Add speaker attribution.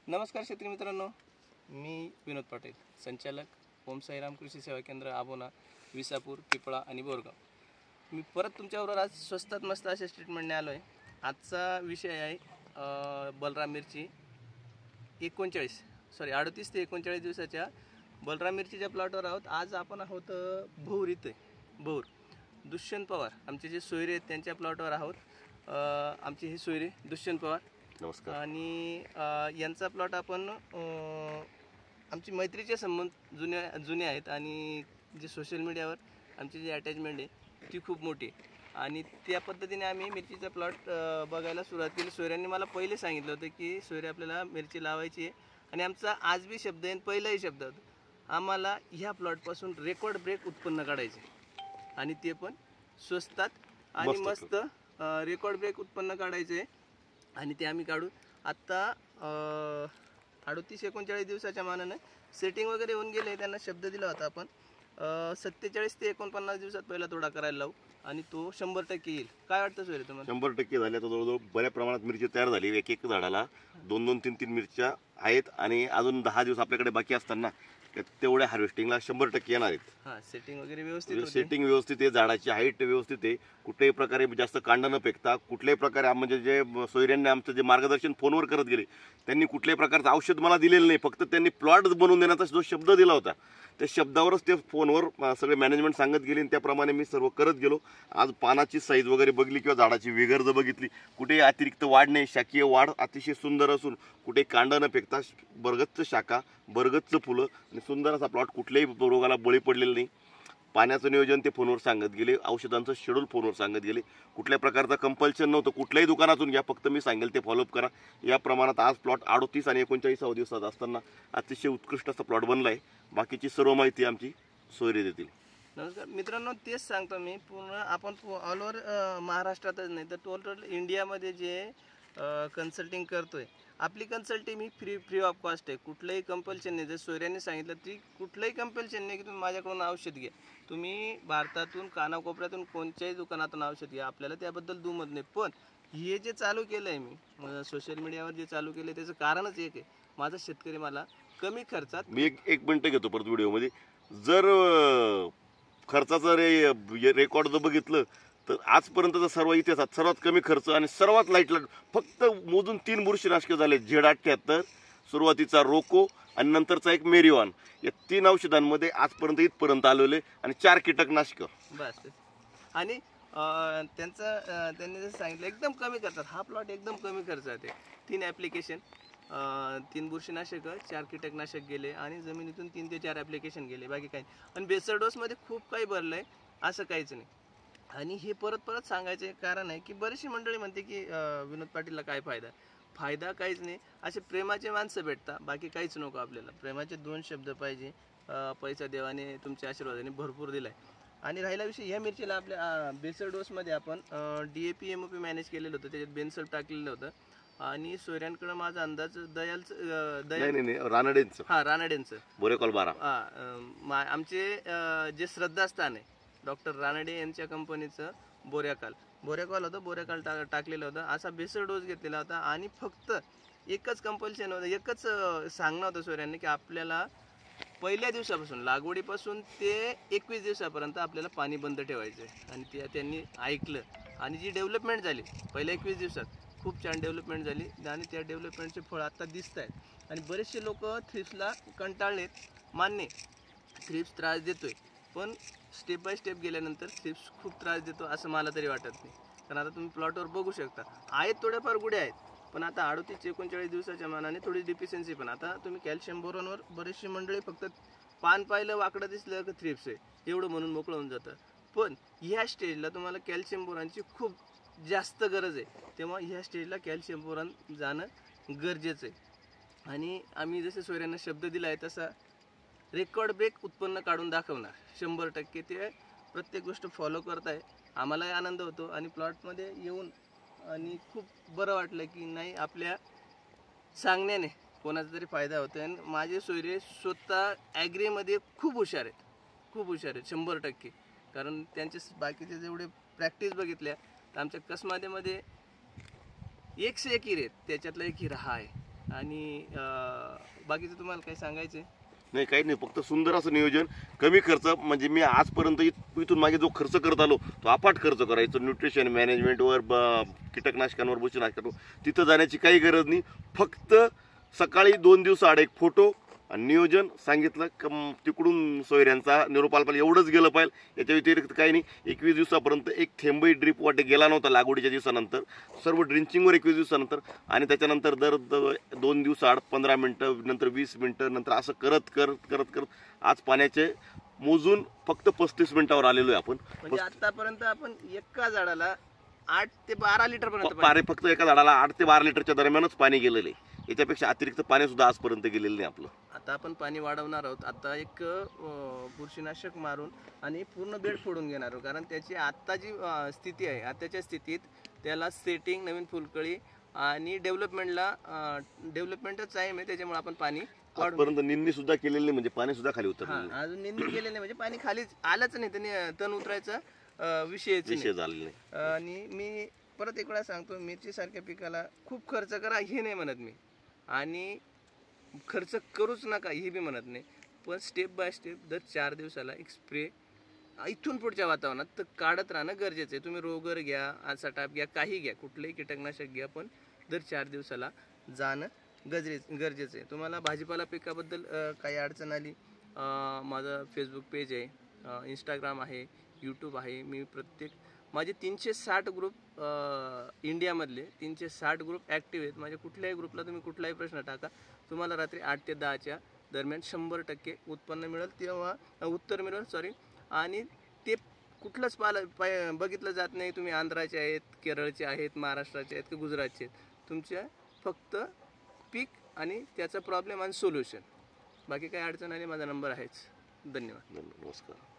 Speaker 1: नमस्कार शेतकरी मित्रांनो, मी विनोद पाटील, संचालक ओम साईराम कृषी सेवा केंद्र आबोना, विसापूर, पिपळा आणि बोरगाव. मी परत तुमच्याबरोबर आज स्वस्तात मस्त अशा ट्रीटमेंटने आलो आहे. आजचा विषय आहे बलराम मिरची 38 ते 39 दिवसाच्या बलराम मिरचीच्या प्लॉटवर आहोत. आज आपण आहोत भौर इथे. भौर दुष्यंत पवार आमचे जे सोयरे आहेत त्यांच्या प्लॉटवर आहोत. आमचे हे सोयरे दुष्यंत पवार,
Speaker 2: नमस्कार.
Speaker 1: आणि यांचा प्लॉट आपण आमची मैत्रीचे संबंध जुने आहेत आणि जे सोशल मीडियावर आमची जी अटॅचमेंट आहे ती खूप मोठी आहे आणि त्या पद्धतीने आम्ही मिरचीचा प्लॉट बघायला सुरुवात केली. सोयऱ्यांनी मला पहिले सांगितलं होतं की सोयरे आपल्याला मिरची लावायची आहे आणि आमचा आज बी शब्द आहे, पहिलाही शब्द होता, आम्हाला ह्या प्लॉटपासून रेकॉर्ड ब्रेक उत्पन्न काढायचे आणि ते पण स्वस्तात आणि मस्त रेकॉर्ड ब्रेक उत्पन्न काढायचे आणि ते आम्ही काढू. आत्ता 38-39 दिवसाच्या मानाने सेटिंग वगैरे होऊन गेले. त्यांना शब्द दिला होता आपण 47 ते 49 दिवसात पहिला तोडा करायला लावू आणि तो 100% येईल. काय वाटतं सोयरे तुम्हाला?
Speaker 2: 100% झाले. आता जवळजवळ बऱ्या प्रमाणात मिरची तयार झाली. एक एक झाडाला 2-2, 3-3 मिरच्या आहेत आणि अजून 10 दिवस आपल्याकडे बाकी असताना तेवढ्या हार्वेस्टिंगला 100% येणार आहेत.
Speaker 1: हां, सेटिंग वगैरे व्यवस्थित,
Speaker 2: सेटिंग व्यवस्थित आहे, झाडाची हाईट व्यवस्थित आहे, कुठल्याही प्रकारे जास्त कांड न फेकता, कुठल्याही प्रकारे म्हणजे जे सोयऱ्यांनी आमचं जे मार्गदर्शन फोनवर करत गेले त्यांनी कुठल्याही प्रकारचं औषध मला दिलेलं नाही. फक्त त्यांनी प्लॉट बनवून देण्याचा जो शब्द दिला होता त्या शब्दावरच ते फोनवर सगळे मॅनेजमेंट सांगत गेले आणि त्याप्रमाणे मी सर्व करत गेलो. आज पानाची साईज वगैरे बघली किंवा झाडाची विगर जर बघितली, कुठेही अतिरिक्त वाढ नाही, शाकीय वाढ अतिशय सुंदर असून कुठे कांड न फेकता बरगतचं शाखा, बरगतचं फुलं आणि सुंदर असा प्लॉट, कुठल्याही रोगाला बळी पडलेलं नाही. पाण्याचं नियोजन ते फोनवर सांगत गेले, औषधांचं शेड्यूल फोनवर सांगत गेले, कुठल्या प्रकारचं कंपल्शन नव्हतं. कुठल्याही दुकानातून घ्या, फक्त मी सांगेल ते फॉलोअप करा. या प्रमाणात आज प्लॉट 38 आणि 39 दिवसात असताना अतिशय उत्कृष्ट असा प्लॉट बनला आहे. बाकीची सर्व माहिती आमची सोयरे देतील.
Speaker 1: नमस्कार मित्रांनो, तेच सांगतो मी. पूर्ण आपण ऑल ओव्हर महाराष्ट्रातच नाही तर टोटल इंडियामध्ये जे कन्सल्टिंग करतोय, आपली consulting he free of cost आहे. कुठलंही कंपल्शन नाही. जर सोयऱ्यांनी सांगितलं ती कुठलंही कंपल्शन नाही की तुम्ही माझ्याकडून औषध घ्या. तुम्ही भारतातून कानाकोपऱ्यातून कोणत्याही दुकानातून औषध घ्या, आपल्याला त्याबद्दल दुमत नाही. पण हे जे चालू केलं आहे मी सोशल मीडियावर जे चालू केलं आहे त्याचं कारणच एक आहे, माझा शेतकरी मला कमी खर्चात.
Speaker 2: मी एक मिनटं घेतो परत व्हिडिओमध्ये. जर खर्चाचं रेकॉर्ड जर बघितलं तर आजपर्यंतचा सर्व इतिहासात सर्वात कमी खर्च आणि सर्वात लाईट फक्त मोजून 3 बुरशीनाशके झाले. Z78 सुरुवातीचा रोको आणि नंतरचा एक मेरिवान, या 3 औषधांमध्ये आजपर्यंत इथपर्यंत आलेले आणि 4 कीटकनाशक
Speaker 1: बस. आणि त्यांनी जसं सांगितलं एकदम कमी खर्चात हा प्लॉट एकदम कमी खर्चात आहे. 3 ॲप्लिकेशन, 3 बुरशीनाशक, 4 कीटकनाशक गेले आणि जमिनीतून 3 ते 4 ॲप्लिकेशन गेले, बाकी काही. आणि बेसल डोसमध्ये खूप काही भरलं आहे, असं काहीच नाही. आणि हे परत सांगायचे कारण आहे की बरीचशी मंडळी म्हणते की विनोद पाटीलला काय फायदा काहीच नाही. असे प्रेमाचे माणसं भेटतात, बाकी काहीच नको आपल्याला. प्रेमाचे 2 शब्द पाहिजे. पैसा देवाने तुमच्या आशीर्वादाने भरपूर दिलाय. आणि राहिला विषय, ह्या मिरचीला आपल्या बेसल डोसमध्ये आपण DAP MOP मॅनेज केलेलं होतं, त्याच्यात बेन्सल टाकलेलं होतं. आणि सोयऱ्यांकडे माझा अंदाज रानडेंचं
Speaker 2: बोरेकॉल 12
Speaker 1: आमचे जे श्रद्धास्थान आहे डॉक्टर रानडे यांच्या कंपनीचं बोऱ्याकाल होतं, बोऱ्याकाल टाकलेलं होतं. असा बेसल डोस घेतलेला होता आणि फक्त एकच कंपल्शन होतं, एकच सांगणं होतं सोयऱ्यांनी की आपल्याला पहिल्या दिवसापासून, लागवडीपासून ते 21 दिवसापर्यंत आपल्याला पाणी बंद ठेवायचं आहे. आणि त्यांनी ऐकलं आणि जी डेव्हलपमेंट झाली पहिल्या 21 दिवसात खूप छान डेव्हलपमेंट झाली आणि त्या डेव्हलपमेंटचे फळ आता दिसत आहेत. आणि बरेचसे लोक थ्रिप्सला कंटाळलेत, मान्य थ्रिप्स त्रास देतोय, पण स्टेप बाय स्टेप गेल्यानंतर थ्रिप्स खूप त्रास देतो असं मला तरी वाटत नाही. कारण आता तुम्ही प्लॉटवर बघू शकता, आहेत थोड्याफार गुढे आहेत, पण आता 38-39 दिवसाच्या मानाने थोडी डिफिशियन्सी. पण आता तुम्ही कॅल्शियम बोरॉनवर बरेचशी मंडळी फक्त पान पाहिलं वाकडं दिसलं की थ्रिप्स आहे एवढं म्हणून मोकळं होऊन जातं. पण ह्या स्टेजला तुम्हाला कॅल्शियम बोरॉनची खूप जास्त गरज आहे, तेव्हा ह्या स्टेजला कॅल्शियम बोरॉन जाणं गरजेचं आहे. आणि आम्ही जसे सोयऱ्यांना शब्द दिला आहे तसा रेकॉर्ड ब्रेक उत्पन्न काढून दाखवणार 100%. ते प्रत्येक गोष्ट फॉलो करत आहे, आम्हालाही आनंद होतो. आणि प्लॉटमध्ये येऊन आणि खूप बरं वाटलं की नाही आपल्या सांगण्याने कोणाचा तरी फायदा होतो. आणि माझे सोयरे स्वतः ॲग्रीमध्ये खूप हुशार आहेत 100%. कारण त्यांचे बाकीचे जेवढे प्रॅक्टिस बघितल्या तर आमच्या कसमादेमध्ये 1 से 1 हिरे आहेत, त्याच्यातला एक हिरा हा आहे. आणि बाकीचं तुम्हाला काही सांगायचं आहे?
Speaker 2: नाही, काही नाही, फक्त सुंदर असं नियोजन, कमी खर्च. म्हणजे मी आजपर्यंत इथून मागे जो खर्च करत आलो तो अफाट खर्च करायचो न्यूट्रिशन मॅनेजमेंटवर, कीटकनाशकांवर, बुरशीनाशकांवर. तिथं जाण्याची काही गरज नाही. फक्त सकाळी 2 दिवसाआड एक फोटो आणि नियोजन सांगितलं तिकडून सोयऱ्यांचा निरोपाल एवढंच गेलं पाहिजे. याच्या व्यतिरिक्त काही नाही. 21 दिवसापर्यंत एक थेंबही ड्रीप वाटे गेला नव्हता लागवडीच्या दिवसानंतर. सर्व ड्रिंचिंगवर 21 दिवसानंतर, आणि त्याच्यानंतर दर 2 दिवसाआड 15 मिनटं, नंतर 20 मिनटं, नंतर असं करत करत करत करत आज पाण्याचे मोजून फक्त 35 मिनिटावर आलेलो आहे आपण.
Speaker 1: म्हणजे आतापर्यंत आपण एका झाडाला 8 ते 12 लिटर पर्यंत
Speaker 2: फक्त एका झाडाला 8 ते 12 लिटरच्या दरम्यानच पाणी गेलेलं आहे. याच्यापेक्षा अतिरिक्त पाणी सुद्धा आजपर्यंत गेलेलं नाही आपलं.
Speaker 1: आता आपण पाणी वाढवणार आहोत. आता एक बुरशीनाशक मारून आणि पूर्ण बेड फोडून घेणार आहोत, कारण त्याची आत्ता जी स्थिती आहे, आताच्या स्थितीत त्याला सेटिंग, नवीन फुलकळी आणि डेव्हलपमेंटच टाईम आहे. त्याच्यामुळे आपण पाणी
Speaker 2: आजपर्यंत निंदणी सुद्धा केलेली नाही, म्हणजे पाणी सुद्धा खाली उतरलं नाही.
Speaker 1: अजून निंदणी केलेली नाही, म्हणजे पाणी खाली आलंच नाही. त्याने तण उतरायचा विषय
Speaker 2: झालेला नाही.
Speaker 1: आणि मी परत एक वेळा सांगतो, मिरची सारख्या पिकाला खूप खर्च करा हे नाही म्हणत मी, आणि खर्च करूच नका हे बी म्हणत नाही. पण स्टेप बाय स्टेप दर 4 दिवसाला एक स्प्रे इथून पुढच्या वातावरणात तर काढत राहणं गरजेचं आहे. तुम्ही रोगर घ्या, आसाटाप घ्या, काही घ्या, कुठलंही कीटकनाशक घ्या, पण दर 4 दिवसाला जाणं गरजेचं आहे. तुम्हाला भाजीपाला पिकाबद्दल काही अडचण आली, माझं फेसबुक पेज आहे, इंस्टाग्राम आहे, यूट्यूब आहे. मी माझे 360 ग्रुप इंडियामधले 360 ग्रुप ॲक्टिव्ह आहेत. माझ्या कुठल्याही ग्रुपला तुम्ही कुठलाही प्रश्न टाका, तुम्हाला रात्री 8 ते 10च्या दरम्यान 100% उत्पन्न मिळेल, तेव्हा उत्तर मिळेल, सॉरी. आणि ते कुठलंच बघितलं जात नाही. तुम्ही आंध्राचे आहेत, केरळचे आहेत, महाराष्ट्राचे आहेत की गुजरातचे आहेत. तुमच्या फक्त पीक आणि त्याचा प्रॉब्लेम आणि सोल्युशन. बाकी काही अडचण आली माझा नंबर आहेच. धन्यवाद.
Speaker 2: नमस्कार.